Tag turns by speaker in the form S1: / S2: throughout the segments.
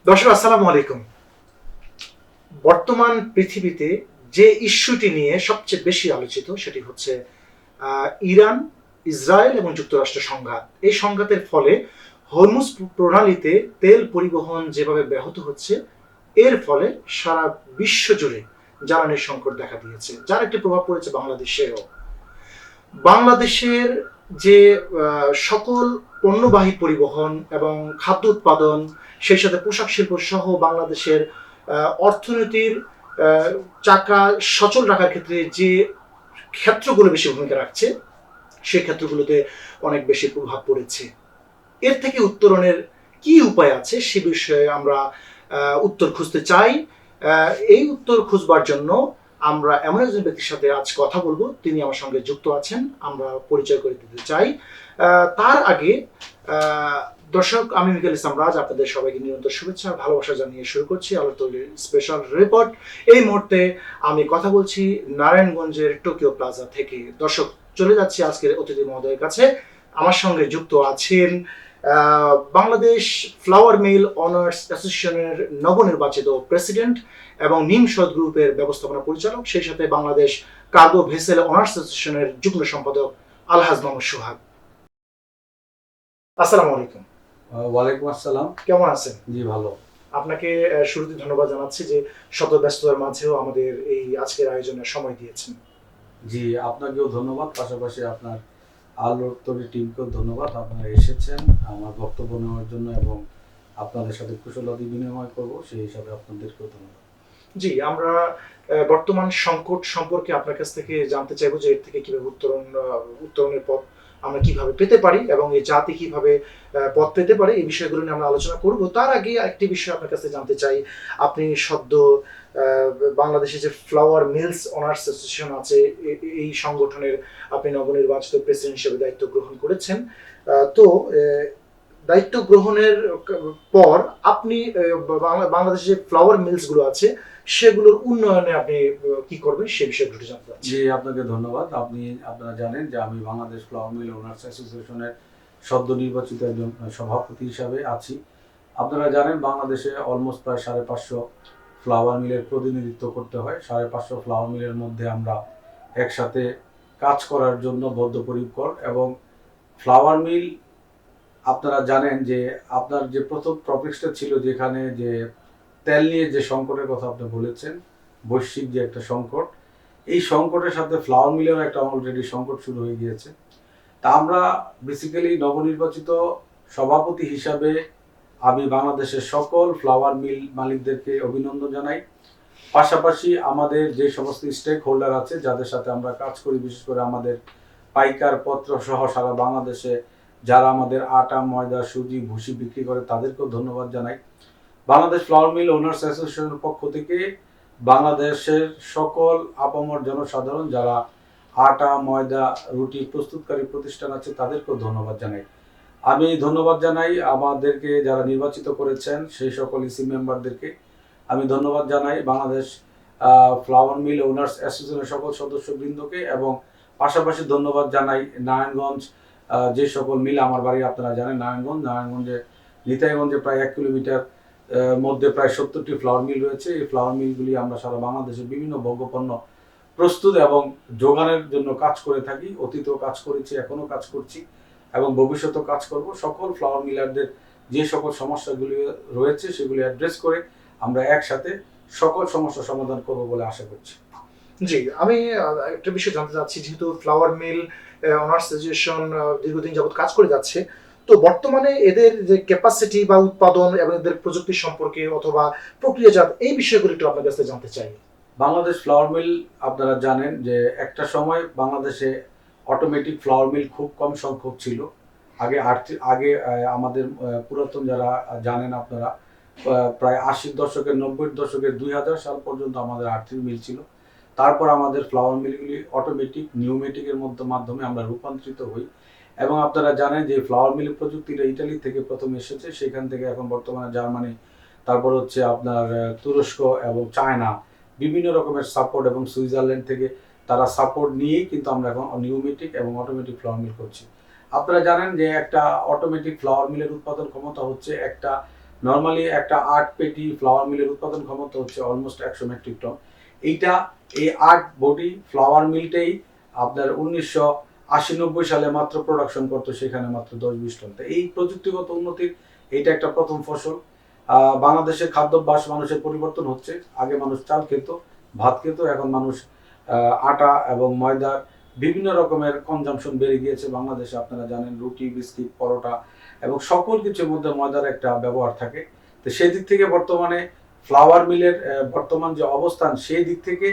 S1: দর্শক আসসালামু আলাইকুম। বর্তমান পৃথিবীতে যে ইস্যুটি নিয়ে সবচেয়ে বেশি আলোচিত সেটি হচ্ছে ইরান, ইসরায়েল এবং যুক্তরাষ্ট্র সংঘাত। এই সংঘাতের ফলে হরমুজ প্রণালীতে তেল পরিবহন যেভাবে ব্যাহত হচ্ছে, এর ফলে সারা বিশ্ব জুড়ে জ্বালানির সংকট দেখা দিয়েছে, যার একটি প্রভাব পড়েছে বাংলাদেশেও। বাংলাদেশের যে সকল পণ্যবাহী পরিবহন এবং খাদ্য উৎপাদন, সেই সাথে পোশাক শিল্প সহ বাংলাদেশের অর্থনীতির চাকা সচল রাখার ক্ষেত্রে যে ক্ষেত্রগুলো বেশি ভূমিকা রাখছে, সেই ক্ষেত্রগুলোতে অনেক বেশি প্রভাব পড়েছে। এর থেকে উত্তরণের কি উপায় আছে সে বিষয়ে আমরা উত্তর খুঁজতে চাই। এই উত্তর খুঁজবার জন্য আমরা এমন একজন ব্যক্তির সাথে আজ কথা বলবো, তিনি আমার সঙ্গে যুক্ত আছেন, আমরা পরিচয় করে দিতে চাই। তার আগে দর্শক, আমি মিকাল ইসলাম রাজ আপনাদের সবাইকে নিরন্তর শুভেচ্ছা ভালোবাসা জানিয়ে শুরু করছি আলো তৈরির স্পেশাল রিপোর্ট। এই মুহূর্তে আমি কথা বলছি নারায়ণগঞ্জের টোকিও প্লাজা থেকে। দর্শক, চলে যাচ্ছি আজকের অতিথি মহোদয়ের কাছে। আমার সঙ্গে যুক্ত আছেন বাংলাদেশ ফ্লাওয়ার মিল অনার্স অ্যাসোসিয়েশনের নবনির্বাচিত প্রেসিডেন্ট এবং নিমসদ গ্রুপের ব্যবস্থাপনা পরিচালক, সেই সাথে বাংলাদেশ কার্গো ভেসেল অনার্স অ্যাসোসিয়েশনের যুগ্ম সম্পাদক আলহাজ মোহাম্মদ সোহাগ। আসসালামু আলাইকুম।
S2: ওয়ালাইকুম আসসালাম।
S1: কেমন আছেন?
S2: জি ভালো।
S1: আপনাকে শুরুতে ধন্যবাদ জানাচ্ছি যে শত ব্যস্ততার মাঝেও আমাদের এই আজকের আয়োজনে সময় দিয়েছেন।
S2: জি, আপনাকেও ধন্যবাদ, পাশাপাশি আপনার আলোর তৈরি টিমকেও ধন্যবাদ। আপনারা এসেছেন আমার বক্তব্য নেওয়ার জন্য এবং আপনাদের সাথে কুশলাদি বিনিময় করব, সেই হিসাবে আপনাদেরকেও ধন্যবাদ।
S1: জি, আমরা বর্তমান সংকট সম্পর্কে আপনার কাছ থেকে জানতে চাইবো যে এর থেকে কিভাবে উত্তরণের পথ আমরা কিভাবে পেতে পারি এবং এই জাতি কিভাবে পথ পেতে পারে, এই বিষয়গুলো নিয়ে আমরা আলোচনা করব। তার আগে একটি বিষয় আপনার কাছে জানতে চাই। আপনি সদ্য বাংলাদেশে যে ফ্লাওয়ার মিলস অনার্স অ্যাসোসিয়েশন আছে, এই সংগঠনের আপনি নবনির্বাচিত প্রেসিডেন্ট হিসেবে দায়িত্ব গ্রহণ করেছেন। তো দায়িত্ব গ্রহণের পর আপনি বাংলাদেশে যে ফ্লাওয়ার মিলস গুলো আছে সেগুলোর উন্নয়নে আপনি কি করবেন সে বিষয়ে একটু জানতে চাচ্ছি।
S2: জি, আপনাকে ধন্যবাদ। আপনারা জানেন যে আমি বাংলাদেশ ফ্লাওয়ার মিল ওনার্স অ্যাসোসিয়েশনের সদ্য নির্বাচিত একজন সভাপতি হিসাবে আছি। আপনারা জানেন বাংলাদেশে অলমোস্ট প্রায় 550 ফ্লাওয়ার মিলের প্রতিনিধিত্ব করতে হয়। 550 ফ্লাওয়ার মিলের মধ্যে আমরা একসাথে কাজ করার জন্য বদ্ধপরিকর। এবং ফ্লাওয়ার মিল, আপনারা জানেন যে আপনার যে প্রথম টপিকসটা ছিল, যেখানে যে তেল নিয়ে যে সংকটের কথা আপনি বলেছেন, বৈশ্বিক যে একটা সংকট, এই সংকটের সাথে ফ্লাওয়ার মিলেও একটা অলরেডি সংকট শুরু হয়ে গিয়েছে। তা আমরা বেসিক্যালি নবনির্বাচিত সভাপতি হিসাবে আমি বাংলাদেশের সকল ফ্লাওয়ার মিল মালিকদেরকে অভিনন্দন জানাই। পাশাপাশি আমাদের যে সমস্ত স্টেক হোল্ডার আছে যাদের সাথে আমরা কাজ করি, বিশেষ করে আমাদের পাইকার পত্র সহ সারা বাংলাদেশে যারা আমাদের আটা, ময়দা, সুজি, ভুসি বিক্রি করে, তাদেরকেও ধন্যবাদ জানাই। বাংলাদেশ ফ্লাওয়ার মিল ওনার্স অ্যাসোসিয়েশনের পক্ষ থেকে বাংলাদেশের সকল আপামর জনসাধারণ যারা আটা, ময়দা, রুটি প্রস্তুতকারী প্রতিষ্ঠান আছে, তাদেরকেও ধন্যবাদ জানাই। আমি ধন্যবাদ জানাই আমাদেরকে যারা নির্বাচিত করেছেন সেই সকল ইসি মেম্বারদেরকে আমি ধন্যবাদ জানাই, বাংলাদেশ ফ্লাওয়ার মিল ওনার্স অ্যাসোসিয়েশনের সকল সদস্যবৃন্দকে, এবং পাশাপাশি ধন্যবাদ জানাই নারায়ণগঞ্জ যে সকল মিল, আমার বাড়ি আপনারা জানেন নারায়ণগঞ্জে নিতাইগঞ্জে প্রায় 1 কিলোমিটার মধ্যে প্রায় 70টি ফ্লাওয়ার মিল রয়েছে। এই ফ্লাওয়ার মিলগুলি আমরা সারা বাংলাদেশের বিভিন্ন ভোগ্যপণ্য প্রস্তুত এবং যোগানের জন্য কাজ করে থাকি। অতীতেও কাজ করেছি, এখনও কাজ করছি এবং ভবিষ্যতেও কাজ করব। সকল ফ্লাওয়ার মিলারদের যে সকল সমস্যাগুলি রয়েছে সেগুলি অ্যাড্রেস করে আমরা একসাথে সকল সমস্যার সমাধান করব বলে আশা করছি।
S1: জি, আমি একটা বিষয় জানতে চাচ্ছি, যেহেতু ফ্লাওয়ার মিল অনার্স অ্যাসোসিয়েশন দীর্ঘদিন যাবত কাজ করে যাচ্ছে, তো বর্তমানে এদের যে ক্যাপাসিটি বা উৎপাদন এবং এদের প্রযুক্তি সম্পর্কে অথবা প্রক্রিয়াজাত, এই বিষয়গুলো একটু আপনার কাছে জানতে চাই।
S2: বাংলাদেশ ফ্লাওয়ার মিল, আপনারা জানেন যে একটা সময় বাংলাদেশে অটোমেটিক ফ্লাওয়ার মিল খুব কম সংখ্যক ছিল। আগে আমাদের পুরাতন যারা জানেন আপনারা, প্রায় 80 দশকের 90 দশকের 2000 সাল পর্যন্ত আমাদের আর্থিক মিল ছিল। তারপর আমাদের ফ্লাওয়ার মিলগুলি অটোমেটিক নিউমেটিকের মাধ্যমে আমরা রূপান্তরিত হই। এবং আপনারা জানেন যে ফ্লাওয়ার মিল প্রযুক্তিটা ইটালি থেকে প্রথম এসেছে, সেখান থেকে এখন বর্তমানে জার্মানি, তারপর হচ্ছে আপনার তুরস্ক এবং চায়না বিভিন্ন রকমের সাপোর্ট, এবং সুইজারল্যান্ড থেকে তারা সাপোর্ট নিয়েই কিন্তু আমরা এখন নিউমেটিক এবং অটোমেটিক ফ্লাওয়ার মিল করছি। আপনারা জানেন যে একটা অটোমেটিক ফ্লাওয়ার মিলের উৎপাদন ক্ষমতা হচ্ছে একটা নর্মালি একটা 8 পেটি ফ্লাওয়ার মিলের উৎপাদন ক্ষমতা হচ্ছে অলমোস্ট 100 মেট্রিক টন। এই 8 বডি ফ্লাওয়ার মিলটাই আপনার 1980-90 সালে মাত্র প্রোডাকশন করতো, সেখানে মাত্র 10-20 টন। তো এই প্রযুক্তিগত উন্নতির এইটা একটা প্রথম ফসল। বাংলাদেশের খাদ্যাভ্যাস মানুষের পরিবর্তন হচ্ছে। আগে মানুষ চাল খেত, ভাত খেত, এখন মানুষ আটা এবং ময়দার বিভিন্ন রকমের কনজাম্পশন বেড়ে গিয়েছে বাংলাদেশে। আপনারা জানেন রুটি, বিস্কিট, পরোটা এবং সকল কিছুর মধ্যে ময়দার একটা ব্যবহার থাকে। তো সেই দিক থেকে বর্তমানে ফ্লাওয়ার মিলের বর্তমান যে অবস্থান, সেই দিক থেকে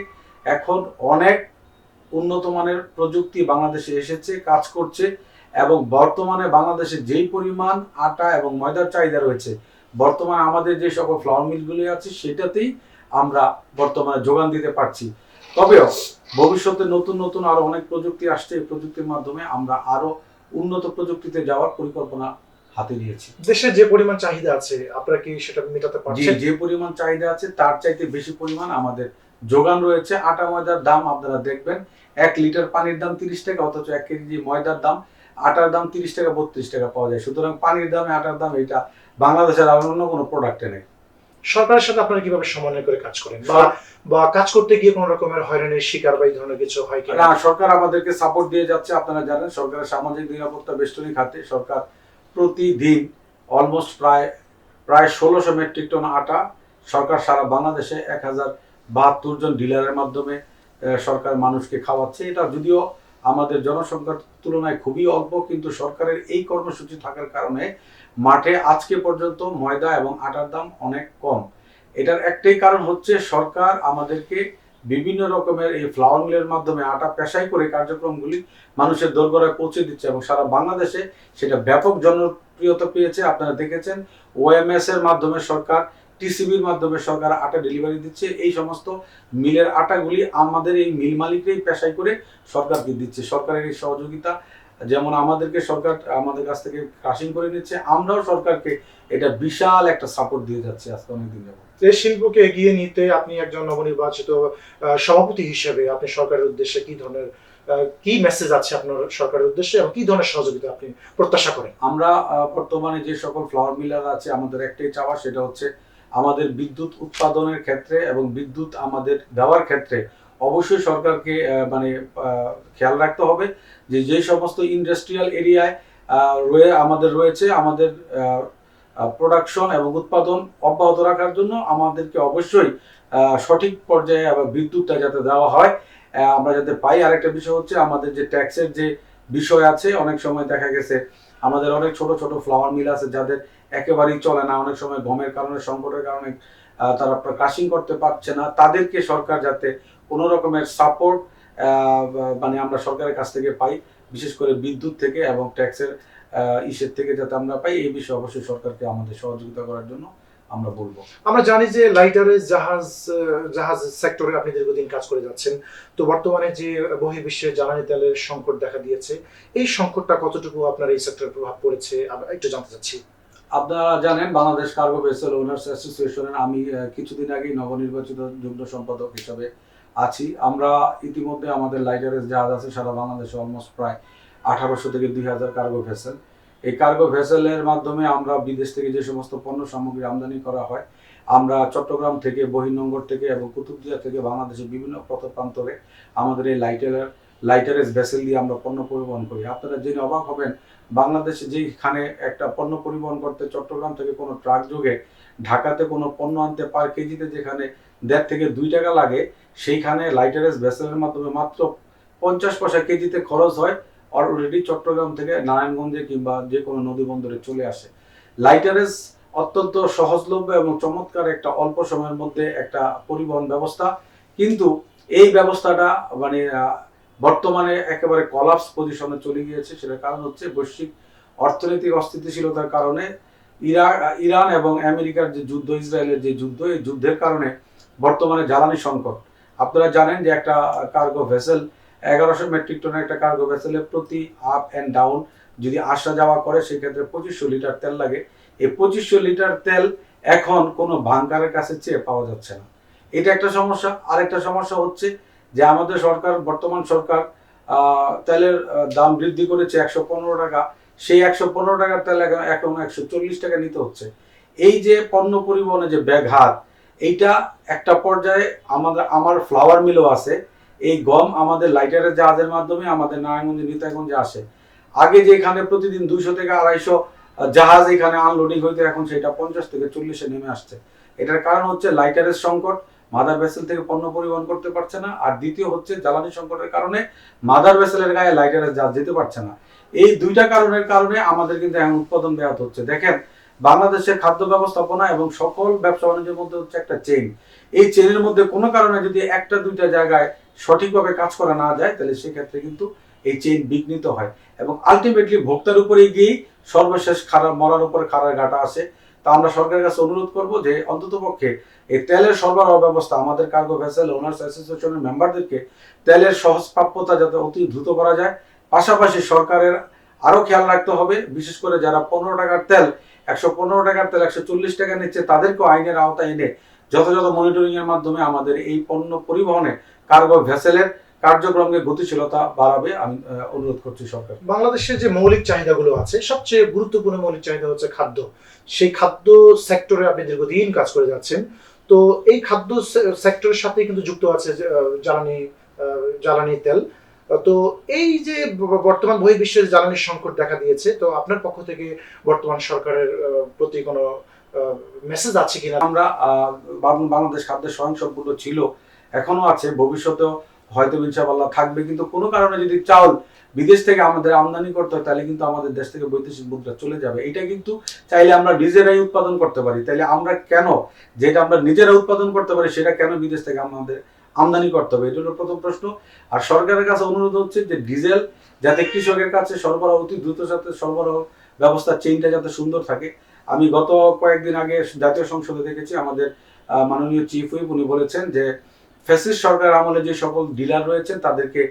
S2: এখন অনেক উন্নত মানের প্রযুক্তি বাংলাদেশে এসেছে, কাজ করছে। এবং বর্তমানে বাংলাদেশে যেই পরিমাণ আটা এবং ময়দার চাহিদা রয়েছে, বর্তমানে আমাদের যে সকল ফ্লাওয়ার মিলগুলি আছে সেটাতেই আমরা বর্তমানে যোগান দিতে পারছি। তবেও ভবিষ্যতে নতুন নতুন আরো অনেক প্রযুক্তি আসছে। এই প্রযুক্তির মাধ্যমে আমরা আরো উন্নত প্রযুক্তিতে যাওয়ার পরিকল্পনা হাতে নিয়েছি।
S1: দেশে যে পরিমাণ চাহিদা আছে আপনারা কি সেটা মেটাতে পারছেন?
S2: যে পরিমাণ চাহিদা আছে তার চাইতে বেশি পরিমাণ আমাদের যোগান রয়েছে। আটা ময়দার দাম আপনারা দেখবেন 1 লিটার পানির দাম 30 টাকা, অথচ 1 কেজি ময়দার দাম, আটার দাম 30 টাকা 32 টাকা পাওয়া যায়। সুতরাং পানির দামে আটার দাম, এটা বাংলাদেশের আর অন্য কোনো প্রোডাক্টে নেই।
S1: সরকারের সাথে আপনারা কিভাবে সমন্বয় করে কাজ করেন, বা কাজ করতে গিয়ে কোন রকমের হয়রানির শিকার বা এই ধরনের কিছু হয় কিনা?
S2: না, সরকার আমাদেরকে সাপোর্ট দিয়ে যাচ্ছে। আপনারা জানেন সরকারের সামাজিক নিরাপত্তা বেষ্টনী খাতে সরকার প্রতিদিন অলমোস্ট প্রায় 1600 মেট্রিক টন আটা সরকার সারা বাংলাদেশে 1072 জন ডিলারের মাধ্যমে সরকার মানুষকে খাওয়াচ্ছে। এটা যদিও আমাদের জনসংখ্যার তুলনায় খুবই অল্প, কিন্তু সরকারের এই কর্মসূচি থাকার কারণে মাঠে আজকে পর্যন্ত ময়দা এবং আটার দাম অনেক কম। এটার একটাই কারণ হচ্ছে সরকার আমাদেরকে বিভিন্ন রকমের এই ফ্লাওয়ার মিলের মাধ্যমে আটা পেশাই করে কার্যক্রমগুলি মানুষের দোরগোড়ায় পৌঁছে দিচ্ছে এবং সারা বাংলাদেশে সেটা ব্যাপক জনপ্রিয়তা পেয়েছে। আপনারা দেখেছেন ওএমএস এর মাধ্যমে সরকার, টিসিবির মাধ্যমে সরকার আটা ডেলিভারি দিচ্ছে। এই সমস্ত মিলের আটাগুলি আমাদের এই মিল মালিকরাই পেশাই করে সরকারকে দিচ্ছে। সরকারের এই সহযোগিতা, যেমন আমাদেরকে সরকার আমাদের কাছ থেকে ক্রাশিং করে নিচ্ছে, আমরাও সরকারকে এটা বিশাল একটা সাপোর্ট দিয়ে যাচ্ছে আজকে অনেকদিন যাবত।
S1: এই শিল্পকে এগিয়ে নিতে আপনি একজন নবনির্বাচিত সভাপতি হিসেবে আপনি সরকারের উদ্দেশ্যে কি ধরনের কি মেসেজ আছে আপনার সরকারের উদ্দেশ্যে, এবং কি ধরনের সহযোগিতা আপনি প্রত্যাশা করেন?
S2: আমরা বর্তমানে যে সকল ফ্লাওয়ার মিলার আছে, আমাদের একটাই চাওয়া, সেটা হচ্ছে আমাদের বিদ্যুৎ উৎপাদনের ক্ষেত্রে এবং বিদ্যুৎ আমাদের দেওয়ার ক্ষেত্রে অবশ্যই সরকারকে খেয়াল রাখতে হবে যে যে সমস্ত ইন্ডাস্ট্রিয়াল এরিয়ায় আমাদের রয়েছে, আমাদের প্রোডাকশন এবং উৎপাদন অব্যাহত রাখার জন্য আমাদেরকে অবশ্যই সঠিক পর্যায়ে আবার বিদ্যুৎটা যাতে দেওয়া হয়, আমরা যাতে পাই। আরেকটা বিষয় হচ্ছে আমাদের যে ট্যাক্সের যে বিষয় আছে, অনেক সময় দেখা গেছে আমাদের অনেক ছোট ছোট ফ্লাওয়ার মিল আছে যাদের একেবারেই চলে না, অনেক সময় গমের কারণে, সংকটের কারণে তারা ক্রাশিং করতে পারছে না। তাদেরকে সরকার যাতে কোনো রকমের সাপোর্ট মানে আমরা সরকারের কাছ থেকে পাই, বিশেষ করে বিদ্যুৎ থেকে এবং ট্যাক্সের ইসের থেকে যাতে আমরা পাই, এই বিষয়ে অবশ্যই সরকারকে আমাদের সহযোগিতা করার জন্য আমরা বলবো।
S1: আমরা জানি যে লাইটারের জাহাজ সেক্টরে আপনি দীর্ঘদিন কাজ করে যাচ্ছেন। তো বর্তমানে যে বহির্বিশ্বে জ্বালানি তেলের সংকট দেখা দিয়েছে, এই সংকটটা কতটুকু আপনার এই সেক্টরে প্রভাব পড়েছে একটু জানতে চাচ্ছি।
S2: আপনারা জানেন বাংলাদেশ কার্গো ভেসেল ওনার্স অ্যাসোসিয়েশনের আমি কিছুদিন আগেই নবনির্বাচিত যুগ্ম সম্পাদক হিসাবে আছি। আমরা ইতিমধ্যে আমাদের লাইটারের জাহাজ আছে সারা বাংলাদেশে অলমোস্ট প্রায় 1800 থেকে 2000 কার্গো ভেসেল। এই কার্গো ভেসেলের মাধ্যমে আমরা বিদেশ থেকে যে সমস্ত পণ্য সামগ্রী আমদানি করা হয়, আমরা চট্টগ্রাম থেকে, বহির্নগর থেকে এবং কুতুবদিয়া থেকে বাংলাদেশের বিভিন্ন প্রান্তরে আমাদের এই লাইটারেজ ভেসেল দিয়ে আমরা পণ্য পরিবহন করি। আপনারা জেনে অবাক হবেন, বাংলাদেশে যেখানে একটা পণ্য পরিবহন করতে চট্টগ্রাম থেকে কোনো ট্রাক যোগে ঢাকাতে কোনো পণ্য আনতে পার কেজিতে যেখানে 1.5 থেকে 2 টাকা লাগে, সেইখানে লাইটারেজ ভেসেলের মাধ্যমে মাত্র 50 পয়সা কেজিতে খরচ হয়, অলরেডি চট্টগ্রাম থেকে নারায়ণগঞ্জে কিংবা যে কোনো নদী বন্দরে চলে আসে। লাইটারেজ অত্যন্ত সহজলভ্য এবং চমৎকার একটা অল্প সময়ের মধ্যে একটা পরিবহন ব্যবস্থা, কিন্তু এই ব্যবস্থাটা মানে বর্তমানে একেবারে কলাপস পজিশনে চলে গিয়েছে। সেটার কারণ হচ্ছে বৈশ্বিক অর্থনৈতিক অস্থিতিশীলতার কারণে, ইরান এবং আমেরিকার যে যুদ্ধ, ইসরায়েলের যে যুদ্ধ, এই যুদ্ধের কারণে বর্তমানে জ্বালানি সংকট। আপনারা জানেন যে একটা কার্গো ভেসেল 1100 মেট্রিক টনের একটা কার্গো ভেসেলে প্রতি আপ অ্যান্ড ডাউন যদি আসা যাওয়া করে সেক্ষেত্রে 2500 লিটার তেল লাগে। এই 2500 লিটার তেল এখন কোনো বাংকারের কাছে চেয়ে পাওয়া যাচ্ছে না। এটা একটা সমস্যা। আরেকটা সমস্যা হচ্ছে যে আমাদের সরকার, বর্তমান সরকার তেলের দাম বৃদ্ধি করেছে 115 টাকা। সেই 115 টাকার তেল এখন 140 টাকা নিতে হচ্ছে। এই যে পণ্য পরিবহনে যে ব্যাঘাত, এইটা একটা পর্যায়ে আমার ফ্লাওয়ার মিলও আছে। এই গম আমাদের লাইটারের জাহাজের মাধ্যমে আমাদের নারায়ণগঞ্জে নিতাইগঞ্জে আসে। আগে যে এখানে প্রতিদিন 200 থেকে 250 জাহাজ এখানে আনলোডিং হইতো, এখন সেটা 50 থেকে 40-এ নেমে আসছে। এটার কারণ হচ্ছে লাইটারের সংকট, মাদার ভেসেল থেকে পণ্য পরিবহন করতে পারছে না। আর দ্বিতীয় হচ্ছে জ্বালানি সংকটের কারণে মাদার ভেসেলের গায়ে লাইটারের জাহাজ যেতে পারছে না। এই দুইটা কারণের কারণে আমাদের কিন্তু এখন উৎপাদন ব্যাহত হচ্ছে। দেখেন, বাংলাদেশের খাদ্য ব্যবস্থাপনা এবং সকল ব্যবসা বাণিজ্যের মধ্যে হচ্ছে একটা চেইন। এই চেইনের মধ্যে কোনো কারণে যদি একটা দুইটা জায়গায় সঠিকভাবে কাজ করা না যায়, তাহলে সেক্ষেত্রে কিন্তু এই চেইন বিঘ্নিত হয় এবং আলটিমেটলি ভোক্তার উপরে গিয়েই সর্বশেষ মরার উপরে খাড়ার ঘাটা আসে। তা আমরা সরকারের কাছে অনুরোধ করব যে অন্ততপক্ষে এই তেলের সরবরাহ ব্যবস্থা, আমাদের কার্গো ভেসেল ওনার্স অ্যাসোসিয়েশনের মেম্বারদেরকে তেলের সহজ প্রাপ্যতা যাতে অতি দ্রুত করা যায়। পাশাপাশি সরকারের আরো খেয়াল রাখতে হবে, বিশেষ করে যারা 15 টাকার তেল 115 টাকার তেল 140 টাকা নিচ্ছে, তাদেরকেও আইনের আওতায় এনে যথাযথ মনিটরিং এর মাধ্যমে আমাদের এই পণ্য পরিবহনে কার্গো ভেসেলের কার্যক্রমকে গতিশীলতা বাড়াবে আমি অনুরোধ করছি সরকার।
S1: বাংলাদেশের যে মৌলিক চাহিদাগুলো আছে, সবচেয়ে গুরুত্বপূর্ণ মৌলিক চাহিদা হচ্ছে খাদ্য। সেই খাদ্য সেক্টরে আপনি দীর্ঘদিন কাজ করে যাচ্ছেন। তো এই খাদ্য সেক্টরের সাথে কিন্তু যুক্ত আছে জ্বালানি তেল। তো এই যে বর্তমান বহির্বিশ্বে জ্বালানির সংকট দেখা দিয়েছে, তো আপনার পক্ষ থেকে বর্তমান সরকারের প্রতি কোনো মেসেজ আছে কিনা?
S2: আমরা বাংলাদেশ খাদ্যের স্বয়ংসম্পূর্ণ ছিল, এখনো আছে, ভবিষ্যতেও হয়তো ইনশাআল্লাহ থাকবে। কিন্তু কোনো কারণে যদি চাউল বিদেশ থেকে আমাদের আমদানি করতে হয়, তাহলে কিন্তু আমাদের দেশ থেকে বৈদেশিক মুদ্রা চলে যাবে। এটা কিন্তু চাইলে আমরা নিজেরাই উৎপাদন করতে পারি, তাইলে আমরা কেন, যেটা আমরা নিজেরা উৎপাদন করতে পারি সেটা কেন বিদেশ থেকে আমাদের আমদানি করতে হবে? এটা হলো প্রথম প্রশ্ন। আর সরকারের কাছে অনুরোধ হচ্ছে যে ডিজেল যাতে কৃষকের কাছে সরবরাহ অতি দ্রুত সাথে সরবরাহ ব্যবস্থা চেইনটা যাতে সুন্দর থাকে। আমি গত কয়েকদিন আগে জাতীয় সংসদে দেখেছি আমাদের মাননীয় চিফ হুইপ উনি বলেছেন যে ফ্যাসিস্ট সরকার আমলে যে সকল ডিলার রয়েছেন তাদেরকে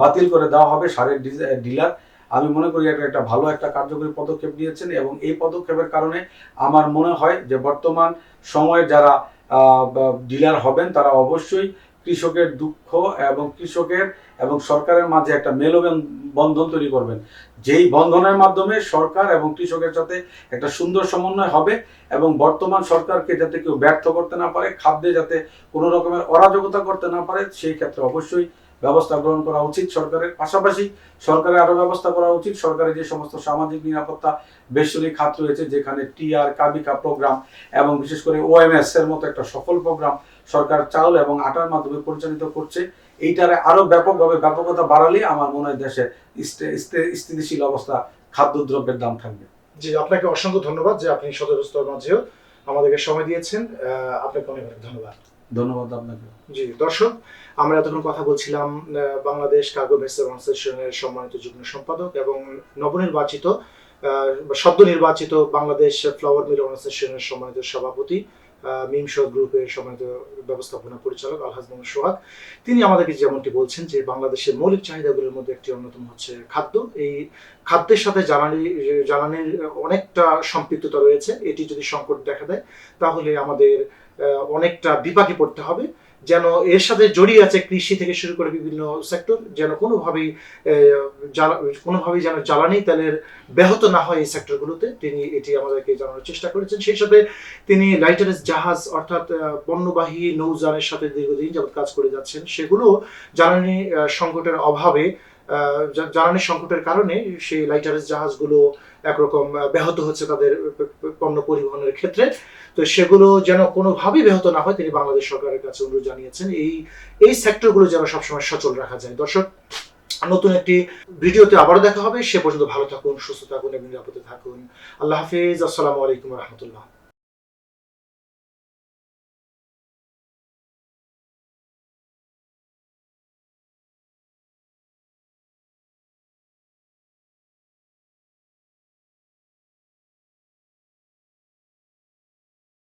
S2: বাতিল করে দেওয়া হবে, সারের ডিলার। আমি মনে করি এটা একটা ভালো একটা কার্যকরী পদক্ষেপ নিয়েছেন এবং এই পদক্ষেপের কারণে আমার মনে হয় যে বর্তমান সময়ে যারা ডিলার হবেন তারা অবশ্যই কৃষকের দুঃখ এবং কৃষকের এবং সরকারের মাঝে একটা মেলবন্ধন তৈরি করবেন, যেই বন্ধনের মাধ্যমে সরকার এবং কৃষকের সাথে একটা সুন্দর সমন্বয় হবে এবং বর্তমান সরকারকে যাতে কেউ ব্যর্থ করতে না পারে, খাদ্যে যাতে কোনো রকমের অরাজকতা করতে না পারে, সেই ক্ষেত্রে অবশ্যই ব্যবস্থা গ্রহণ করা উচিত সরকারের। পাশাপাশি সরকারের আরো ব্যবস্থা করা উচিত, সরকারের যে সমস্ত সামাজিক নিরাপত্তা বেসরকারি খাত রয়েছে, যেখানে টিআর কাবিকা প্রোগ্রাম এবং বিশেষ করে ওএমএস এর মতো একটা সফল প্রোগ্রাম সরকার চাউল এবং আটার মাধ্যমে পরিচালিত করছে, এইটারে আরো ব্যাপকভাবে ব্যাপকতা বাড়ালে আমার মনে হয় দেশের স্থিতিশীল অবস্থা খাদ্যদ্রব্যের দাম থাকবে।
S1: জি, আপনাকে অসংখ্য ধন্যবাদ যে আপনি সদস্যতার মাঝেও আমাদেরকে সময় দিয়েছেন। আপনাকে অনেক অনেক ধন্যবাদ।
S2: ধন্যবাদ আপনাকে।
S1: জি দর্শক, আমরা এতক্ষণ কথা বলছিলাম বাংলাদেশ কার্গো ভেসেল অ্যাসোসিয়েশনের সম্মানিত যুগ্ম সম্পাদক এবং নবনির্বাচিত সদ্য নির্বাচিত বাংলাদেশ ফ্লাওয়ার মিল অ্যাসোসিয়েশনের সম্মানিত সভাপতি মিমশো গ্রুপের সম্মানিত ব্যবস্থাপনা পরিচালক আলহাজ মোহাম্মদ সোহাগ। তিনি আমাদেরকে যেমনটি বলছেন যে বাংলাদেশের মৌলিক চাহিদাগুলোর মধ্যে একটি অন্যতম হচ্ছে খাদ্য। এই খাদ্যের সাথে জ্বালানির অনেকটা সম্পৃক্ততা রয়েছে। এটি যদি সংকট দেখা দেয় তাহলে আমাদের অনেকটা বিপাকে পড়তে হবে। যেন এর সাথে জড়িয়ে আছে কৃষি থেকে শুরু করে বিভিন্ন সেক্টর, যেন কোনোভাবেই যেন জ্বালানি তেলের ব্যাহত না হয় এই সেক্টরগুলোতে। তিনি এটি আমাদেরকে জানানোর চেষ্টা করেছেন। সেই সাথে তিনি লাইটারেস জাহাজ অর্থাৎ পণ্যবাহী নৌযানের সাথে দীর্ঘদিন যাবত কাজ করে যাচ্ছেন। সেগুলো জ্বালানি সংকটের অভাবে, জ্বালানি সংকটের কারণে সেই লাইটারেস জাহাজগুলো একরকম ব্যাহত হচ্ছে তাদের পণ্য পরিবহনের ক্ষেত্রে। তো সেগুলো যেন কোনোভাবেই ব্যাহত না হয় তিনি বাংলাদেশ সরকারের কাছে অনুরোধ জানিয়েছেন এই সেক্টরগুলো যেন সবসময় সচল রাখা যায়। দর্শক, নতুন একটি ভিডিওতে আবারও দেখা হবে। সে পর্যন্ত ভালো থাকুন, সুস্থ থাকুন এবং নিরাপদে থাকুন। আল্লাহ হাফিজ। আসসালামু আলাইকুম ওয়া রাহমাতুল্লাহ।